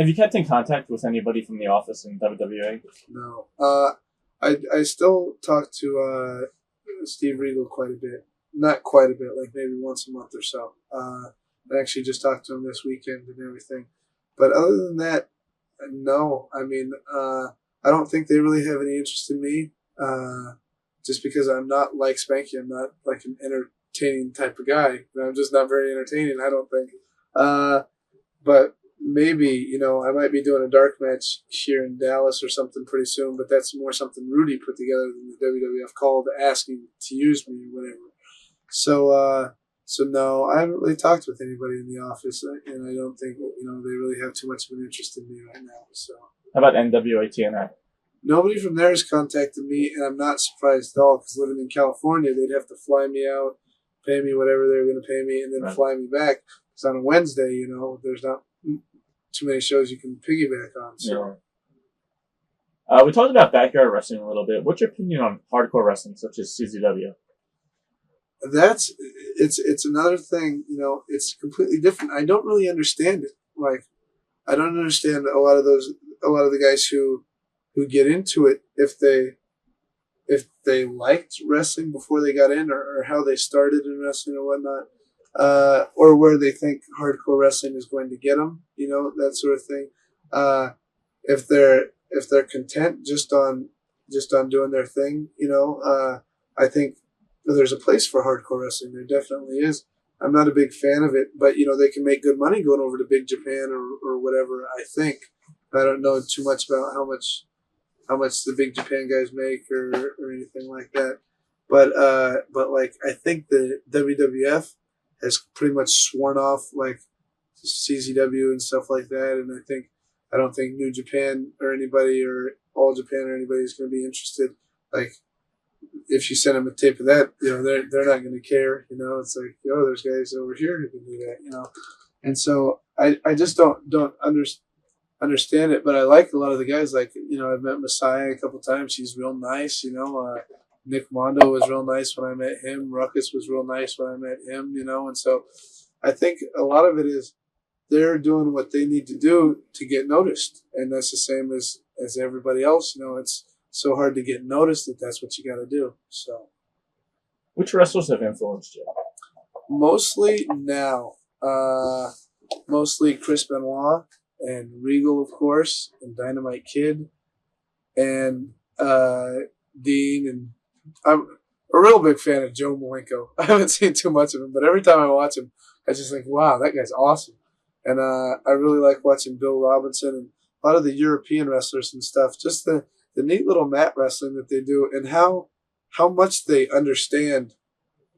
Have you kept in contact with anybody from the office in WWE? No. I still talk to Steve Regal quite a bit. Not quite a bit, like maybe once a month or so. I actually just talked to him this weekend and everything. But other than that, no. I mean, I don't think they really have any interest in me. Just because I'm not like Spanky. I'm not like an entertaining type of guy. I'm just not very entertaining, I don't think. But maybe, I might be doing a dark match here in Dallas or something pretty soon, but that's more something Rudy put together than the WWF called asking to use me or whatever. So no, I haven't really talked with anybody in the office, and I don't think, they really have too much of an interest in me right now. So How about NWA TNA? nobody from there has contacted me, and I'm not surprised at all, because living in California, they'd have to fly me out, pay me whatever they were going to pay me, and then fly me back. Because on a Wednesday, there's not too many shows you can piggyback on. So. Yeah. We talked about backyard wrestling a little bit. What's your opinion on hardcore wrestling, such as CZW? It's another thing, it's completely different. I don't really understand it. Like, I don't understand a lot of the guys who get into it if they liked wrestling before they got in, or how they started in wrestling or whatnot, or where they think hardcore wrestling is going to get them, that sort of thing. If they're content just on doing their thing, I think there's a place for hardcore wrestling. There definitely is. I'm not a big fan of it, but they can make good money going over to Big Japan or whatever. I think. I don't know too much about how much the Big Japan guys make or anything like that. But like, I think the WWF has pretty much sworn off like CZW and stuff like that, and I don't think New Japan or anybody or All Japan or anybody is going to be interested. Like, if you send them a tape of that, they're not going to care. It's like, there's guys over here who can do that. And so I just don't understand it. But I like a lot of the guys. Like, I've met Messiah a couple times. He's real nice. Nick Mondo was real nice when I met him. Ruckus was real nice when I met him. And so I think a lot of it is they're doing what they need to do to get noticed, and that's the same as everybody else. It's so hard to get noticed that's what you got to do. So, which wrestlers have influenced you? Mostly now, mostly Chris Benoit and Regal, of course, and Dynamite Kid, and Dean, and I'm a real big fan of Joe Malenko. I haven't seen too much of him, but every time I watch him, I just think, wow, that guy's awesome. And I really like watching Bill Robinson and a lot of the European wrestlers and stuff. Just the neat little mat wrestling that they do, and how much they understand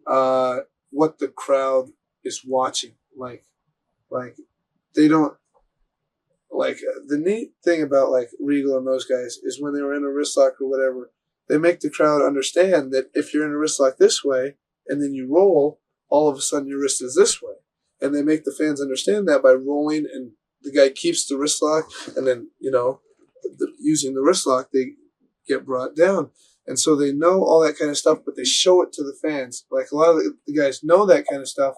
what the crowd is watching. Like they don't, like, the neat thing about like Regal and those guys is when they were in a wrist lock or whatever, they make the crowd understand that if you're in a wrist lock this way and then you roll, all of a sudden your wrist is this way. And they make the fans understand that by rolling, and the guy keeps the wrist lock, and then, using the wrist lock, they get brought down. And so they know all that kind of stuff, but they show it to the fans. Like, a lot of the guys know that kind of stuff,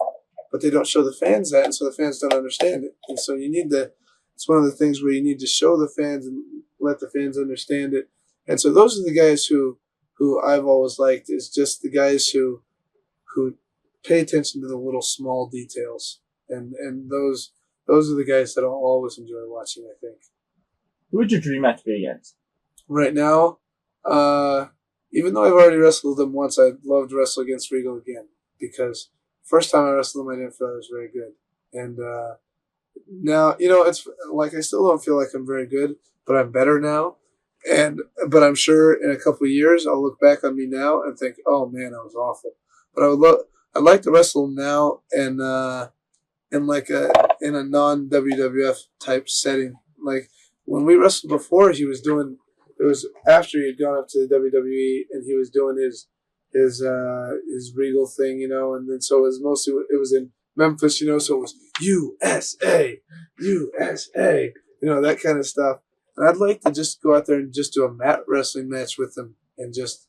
but they don't show the fans that, and so the fans don't understand it. And so it's one of the things where you need to show the fans and let the fans understand it. And so those are the guys who I've always liked, is just the guys who pay attention to the little small details. And those are the guys that I'll always enjoy watching, I think. Who would your dream match be against? Right now, even though I've already wrestled them once, I'd love to wrestle against Regal again, because first time I wrestled him, I didn't feel I was very good. And now, it's like, I still don't feel like I'm very good, but I'm better now. But I'm sure in a couple of years, I'll look back on me now and think, oh man, I was awful. But I'd like to wrestle him now, and in a non WWF type setting. Like, when we wrestled before, it was after he had gone up to the WWE, and he was doing his Regal thing, and then so it was in Memphis, so it was USA, that kind of stuff. And I'd like to just go out there and just do a mat wrestling match with him, and just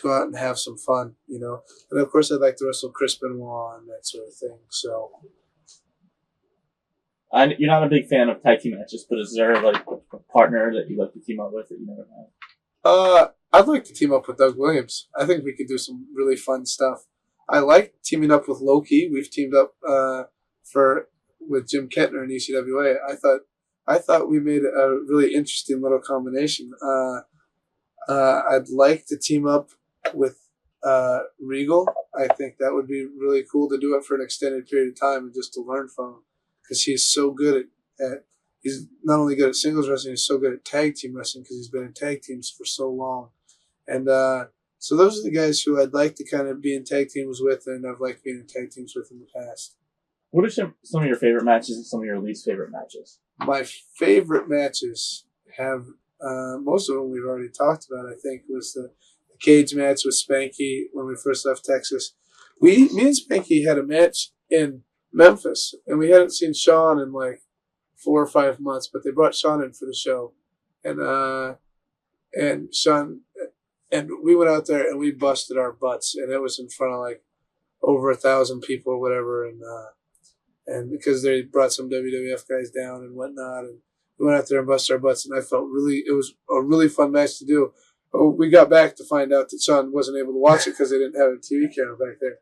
go out and have some fun, And of course, I'd like to wrestle Chris Benoit and that sort of thing. So, You're not a big fan of tag team matches, but is there like a partner that you like to team up with that you never have? I'd like to team up with Doug Williams. I think we could do some really fun stuff. I like teaming up with Loki. We've teamed up with Jim Kettner in ECWA. I thought we made a really interesting little combination. I'd like to team up with Regal. I think that would be really cool to do it for an extended period of time and just to learn from him, because he's so good at he's not only good at singles wrestling, he's so good at tag team wrestling because he's been in tag teams for so long. And so those are the guys who I'd like to kind of be in tag teams with, and I've liked being in tag teams with in the past. What are some of your favorite matches and some of your least favorite matches? My favorite matches have, most of them we've already talked about, I think, was the cage match with Spanky when we first left Texas. Me and Spanky had a match in Memphis, and we hadn't seen Sean in like 4 or 5 months, but they brought Sean in for the show. And Sean, and we went out there and we busted our butts, and it was in front of like over 1,000 people or whatever, and because they brought some WWF guys down and whatnot, and we went out there and busted our butts, and I felt it was a really fun match to do. We got back to find out that Sean wasn't able to watch it because they didn't have a TV camera back there.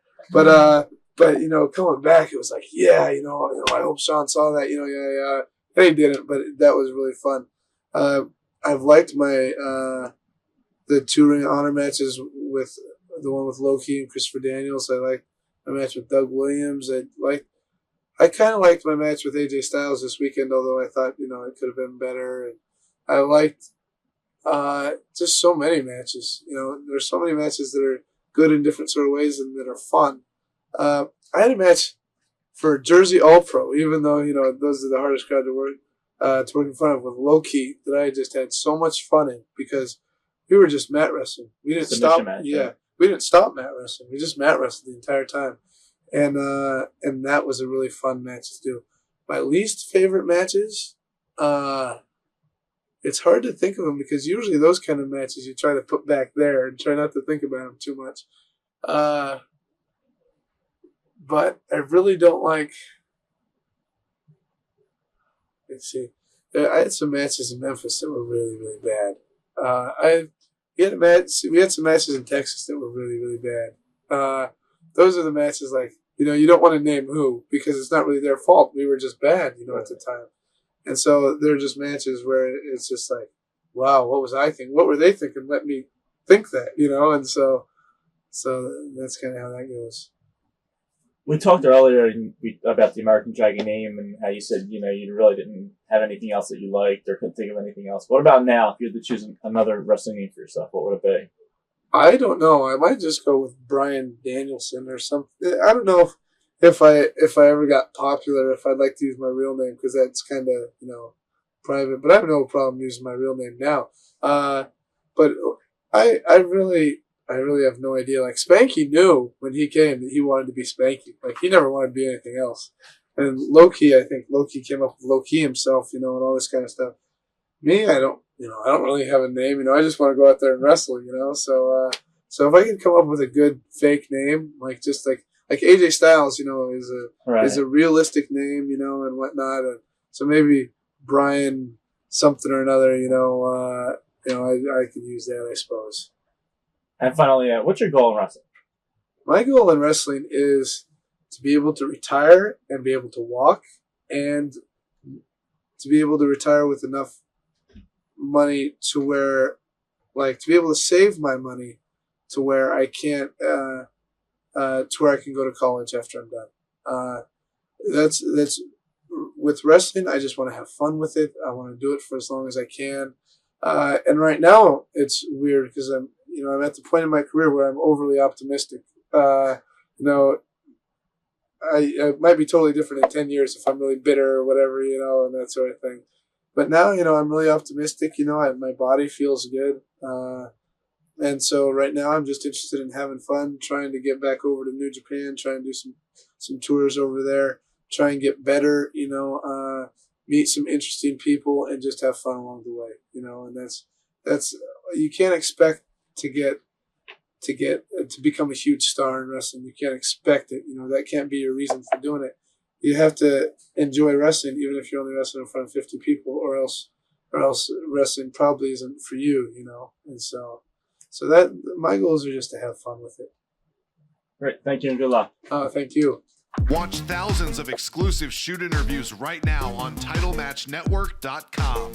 But coming back, it was like, I hope Sean saw that, yeah. They didn't, but that was really fun. I've liked the 2 Ring of Honor matches with the one with Loki and Christopher Daniels. I liked my match with Doug Williams. I kind of liked my match with AJ Styles this weekend, although I thought, it could have been better. And I liked just so many matches. There's so many matches that are good in different sort of ways and that are fun. I had a match for Jersey All Pro, even though, those are the hardest crowd to work in front of, with Low-Key, that I just had so much fun in because we were just mat wrestling. We didn't stop. We didn't stop mat wrestling. We just mat wrestled the entire time. And that was a really fun match to do. My least favorite matches, it's hard to think of them because usually those kind of matches you try to put back there and try not to think about them too much. But I really don't like. Let's see. I had some matches in Memphis that were really, really bad. We had some matches in Texas that were really, really bad. Those are the matches like, you don't want to name who because it's not really their fault. We were just bad, at the time. And so they're just matches where it's just like, wow, what was I thinking? What were they thinking? Let me think that, And so that's kind of how that goes. We talked earlier about the American Dragon name and how you said, you really didn't have anything else that you liked or couldn't think of anything else. What about now? If you had to choose another wrestling name for yourself, what would it be? I don't know. I might just go with Bryan Danielson or something. I don't know if I ever got popular, if I'd like to use my real name because that's kind of, private. But I have no problem using my real name now. But I really have no idea. Like Spanky knew when he came that he wanted to be Spanky. Like he never wanted to be anything else. And Loki, I think Loki came up with Loki himself, and all this kind of stuff. Me, I don't really have a name. I just want to go out there and wrestle. So if I can come up with a good fake name, like just like AJ Styles, is a realistic name, and whatnot. And so maybe Brian something or another, I could use that, I suppose. And finally, what's your goal in wrestling? My goal in wrestling is to be able to retire and be able to walk, and to be able to retire with enough money to where, to be able to save my money to where I can't, to where I can go to college after I'm done. That's with wrestling. I just want to have fun with it. I want to do it for as long as I can. And right now it's weird because I'm at the point in my career where I'm overly optimistic. I might be totally different in 10 years if I'm really bitter or whatever, and that sort of thing. But now, I'm really optimistic. My body feels good. And so right now I'm just interested in having fun, trying to get back over to New Japan, trying to do some tours over there, try and get better, meet some interesting people and just have fun along the way, and that's you can't expect to become a huge star in wrestling. You can't expect it. That can't be your reason for doing it. you have to enjoy wrestling, even if you're only wrestling in front of 50 people, or else wrestling probably isn't for you, you know. And so that my goals are just to have fun with it. Great. Thank you and good luck. Thank you. Watch thousands of exclusive shoot interviews right now on TitleMatchNetwork.com.